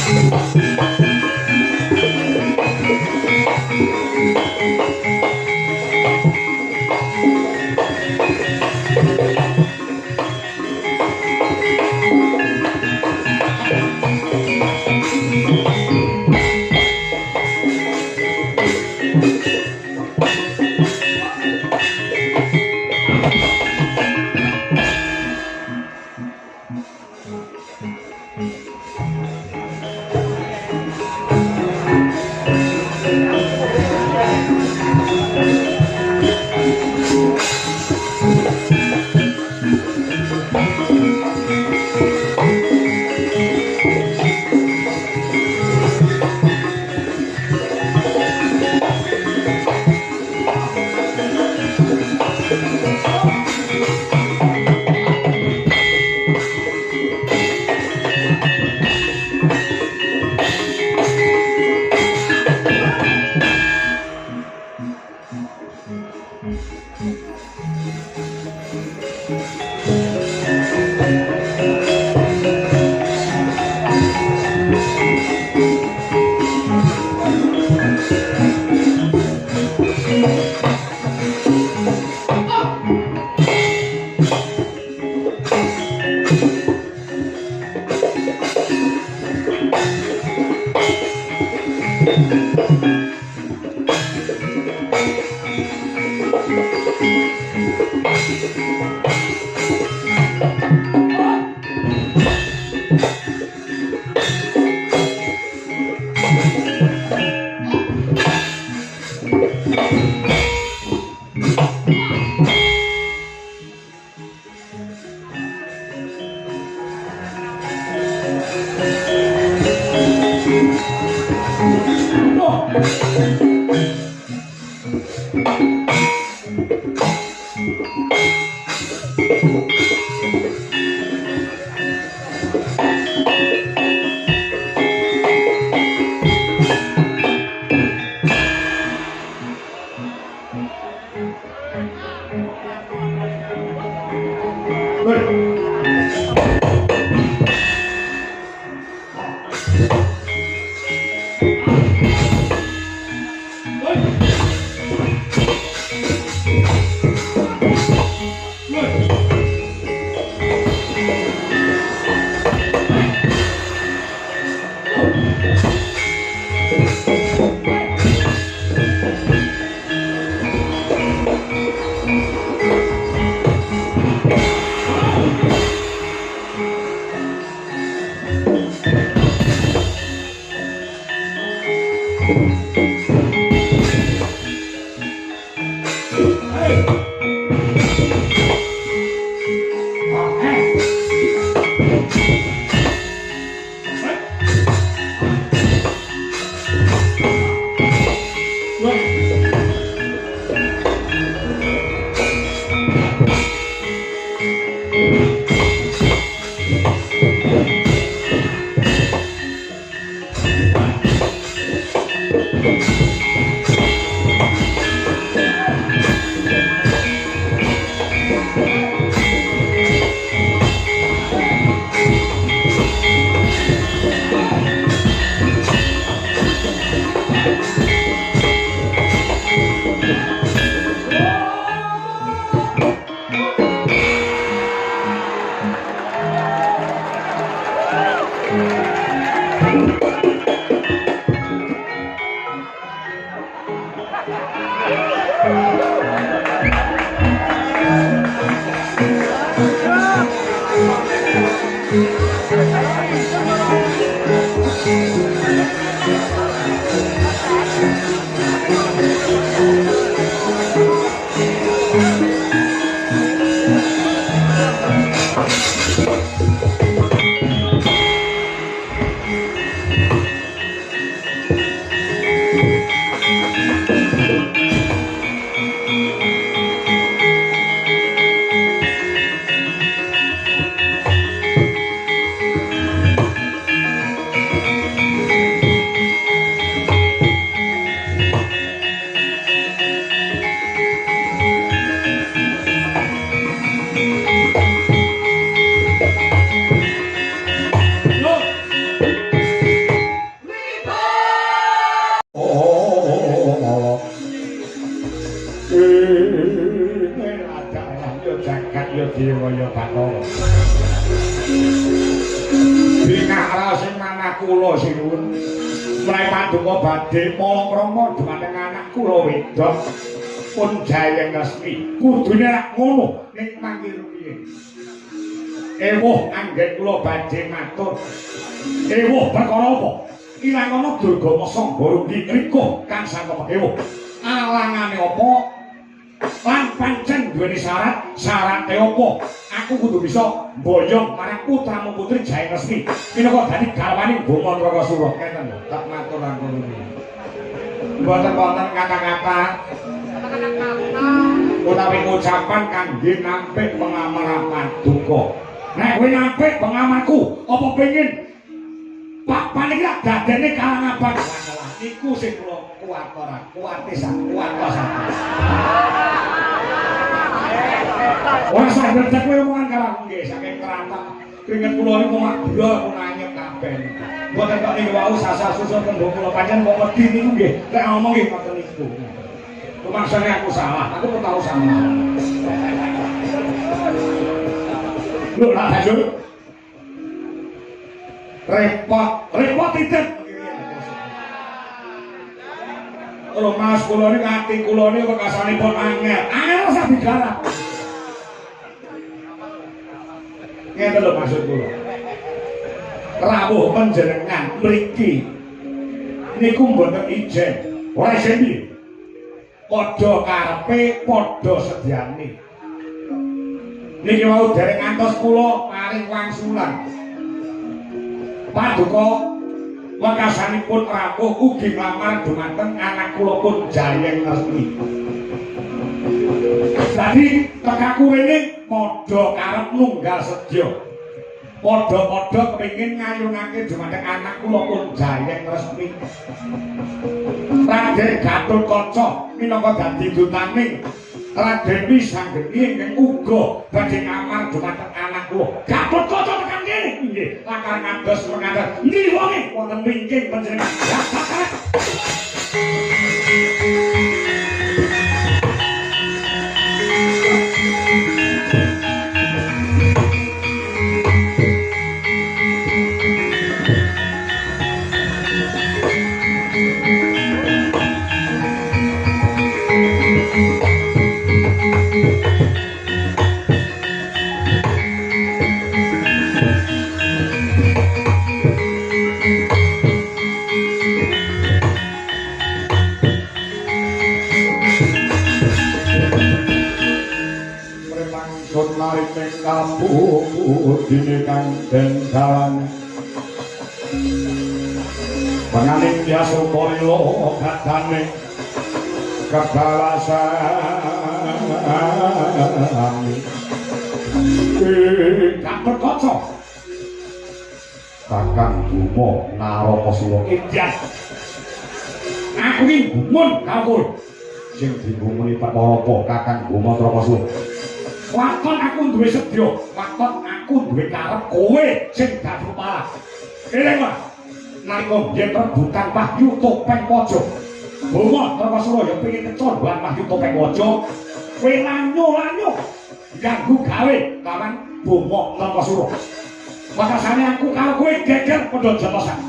เ Dewaya Bathara. Bingara sing manah kula sinuwun. Mulai paduka badhe palakrama dhumateng anak kula wedok pun Jayeng Resmi. Kudune rak ngono ning mangkir piye. Ewuh anggen kula badhe matur. Ewuh perkara apa? Ilang ana Durga Masangga rugi riko kang sangka ewuh. Alangane apa? Lan pancen duweni syarat apa? Aku kudu bisa mboyong marang putramu putri Jayeng Resmi. Minangka dadi garwaning Boma Trakasura. Ngeten lho, tak matur langkung iki. Mboten wonten kata-kata utawi ucapan kangge nampik pengamal paduka. Nek kowe nampik pengamalku, apa pengin papan iki dadene kalang abang masalah. Iku sing kula kuwatoran, kuwatisan, kuwatosan. Ora saged kowe omongan karo aku nggih saking kerantak. Keringet kula niku mak blo nanyep kabeh. Mboten kok niku wau sasar susun pendhok kula pancen kok wedi niku nggih. Lek ngomong nggih ngoten niku. Maksane aku salah, aku kok tau salah. Lho lah lanjut. Repot titik. Kalau mas kula niku ati kula niku kasanipun angel. Angel sak bicara. Ngeten lho maksud kula. Rawuh panjenengan mriki niku mboten ijen. Ora ijen piye? Padha karepe, padha sedyane. Niki mau dereng ngantos kula paring wangsulan. Paduka wekasanipun rawuh ugi nglamar dumateng anak kula pun Jayeng Resmi. Dadi tekaku rene padha karep nunggal sedya. Padha-padha kepengin ngayunake dumateng anak kula pun Jayeng Resmi. Raden Gatotkaca minangka dadi dutaning Raden Wisanggeni ingkang uga badhe ngamar dumateng anak kula. Gatotkaca tekan kene nggih. Lakar ngados mengaten niwonge wonten wingking panjenengan. Kampung dine kang dendalan panganing biasa koyo katane kebalasan Gatotkaca Kakang Buma Narakasura Indian aku iki gumun kawul sing digumuni perkara apa Kakang Buma Trakasura. Waton aku duwe sedya, waton aku duwe karep kowe sing dadi kepala. Eling wae. Nalika yen rebutan Wahyu Topeng Waja. Buma Trakasura ya pengin kecondhan Wahyu Topeng Waja. Kowe lanyo-lanyo ganggu gawe kawan Buma Trakasura. Wakasane aku karo kowe geger padha jetosan.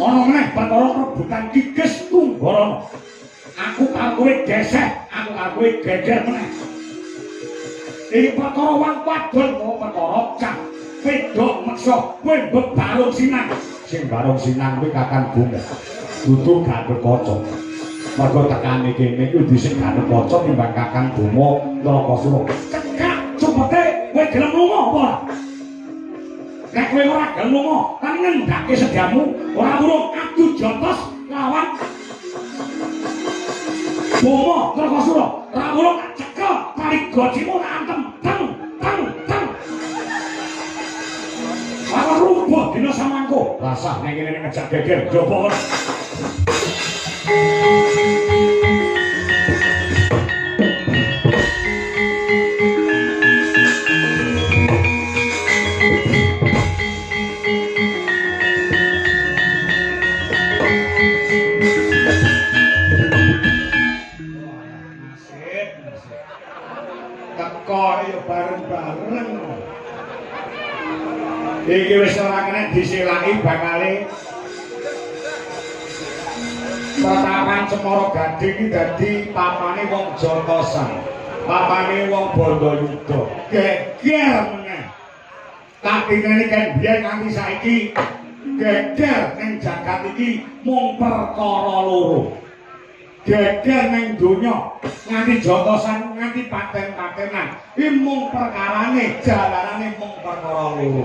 Ana meneh perkara rebutan Kigis Tunggarana. Aku karo kowe gesek, aku karo kowe geger meneh. Iki perkara wong wadon kok perkara cah wedok meksa kowe bebarung sinang. Sing barung sinang kuwi Kakang Buma. Dudu Gatotkaca. Mergo tekane kene kuwi dhisik Gatotkaca timbang Kakang Buma Trakasura. Cekak cepete kowe gelem lunga apa ora? Nek kowe ora gelem lunga, kan ngendhake sediamu ora urung adu jotos lawan Buma Trakasura. Ora urung cekel kali gojimu antem teng. Ora rubuh dina samangko. Rasah nek kene ngejak geger jopo. Teko yo Iki wis ora kena disilaki bakale Pratapan Cemara Gadhing iki dadi papane wong Jotosan. Papane wong Bandayuda. Geger meneh. Tapi ngene kan biyen nganti saiki geger ning jagat iki mung perkara loro. Geger ning donya nganti Jotosan nganti paten-patenan. Iki mung perkarane jalanane mung perkara loro.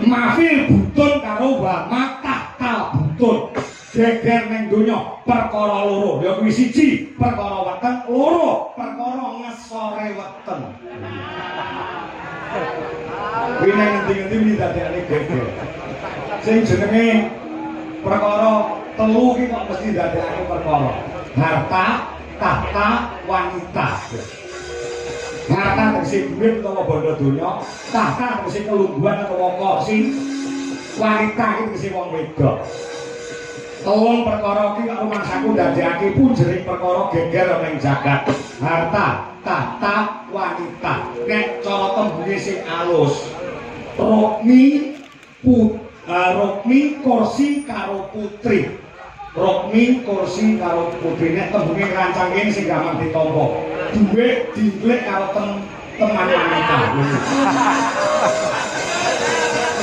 Mafil butun karo wama tahta butun. Geger ning donya perkara loro. Ya kuwi siji perkara weteng, loro perkara ngesore weteng. Kuwi nang ngendi-endi iki dadekane geger. Sing jenenge perkara telu iki kok mesti dadekake perkara. Harta, tahta, wanita. Harta tegese duit utawa bondo donya, tahta tegese kelungguhan utawa kursi, wanita iki tegese wong wedok. Telung perkara iki kok rumangsaku ndadekake punjering perkara geger ning jagat. Harta, tahta, wanita. Nek cara tembunge sing alus, Rukmi kursi karo putri. Rukmi kursi karo putri. Nek tembunge rancang kene sing gampang ditampa. Duit diglek karo teman wanita.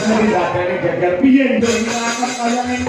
Mesti dadene geger piye nduk nglakukan kaya ngene.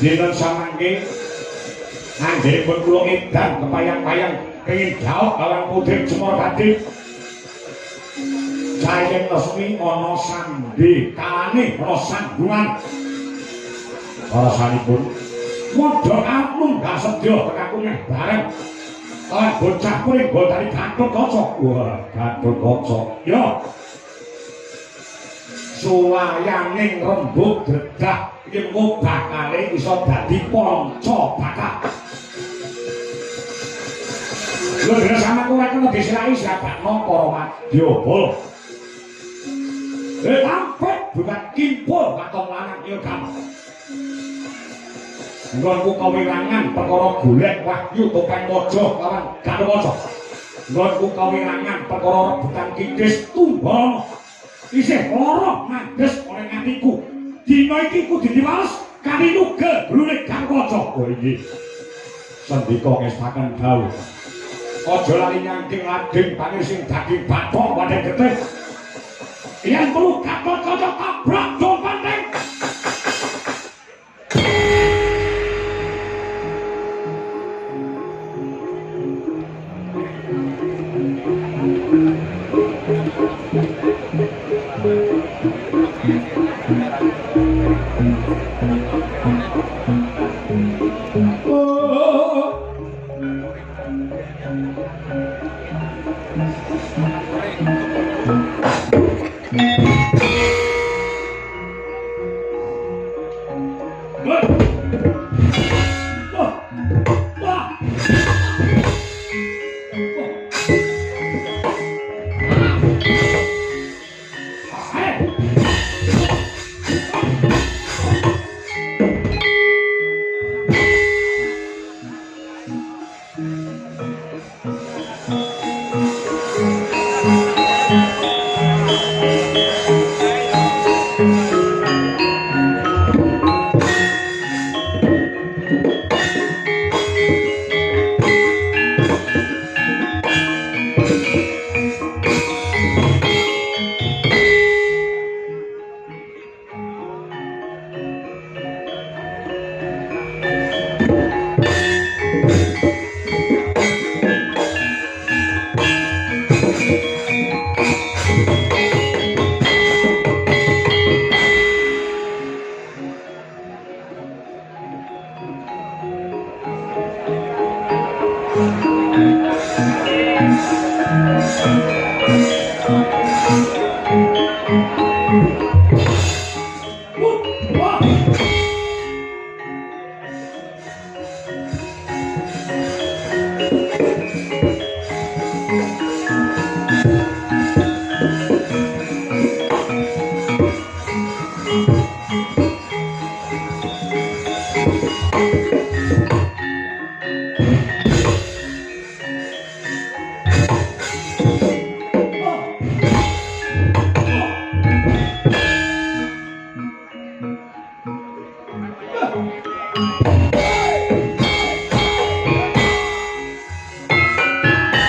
Dinten samangke anggere pun kula edan kepayang-payang kenging jauh alang putri Cemara Gadhing. Jayeng resmi ana sandhe kalane ana sandungan. Para sanipun Modho aku gak sedya tekaku neh bareng. Lan bocah kuwi nggo dari Gatotkaca. Wah, Gatotkaca. Ya. Suwayaning rembug dredah ilmu bakale iso dadi panca bakat. Lho dene sama kowe kena disirai siapakno para wadyabala. Lampet bukan kimpul katon lanang ilgam. Nggonku kawirangan perkara golek wahyu topeng maja lawan Gatotkaca. Nggonku kawirangan perkara rebutan kikis tumbal. Isih lara mandes oleh atiku. Dina iki kudu diwales kali nugel blune Gatotkaca. Oh iki. Sendika ngestaken dawuh. Aja lali nyangking lading bangir sing dadi bathok wadhe getih. Yen perlu Gatotkaca tabrak dompanteng. Thank you.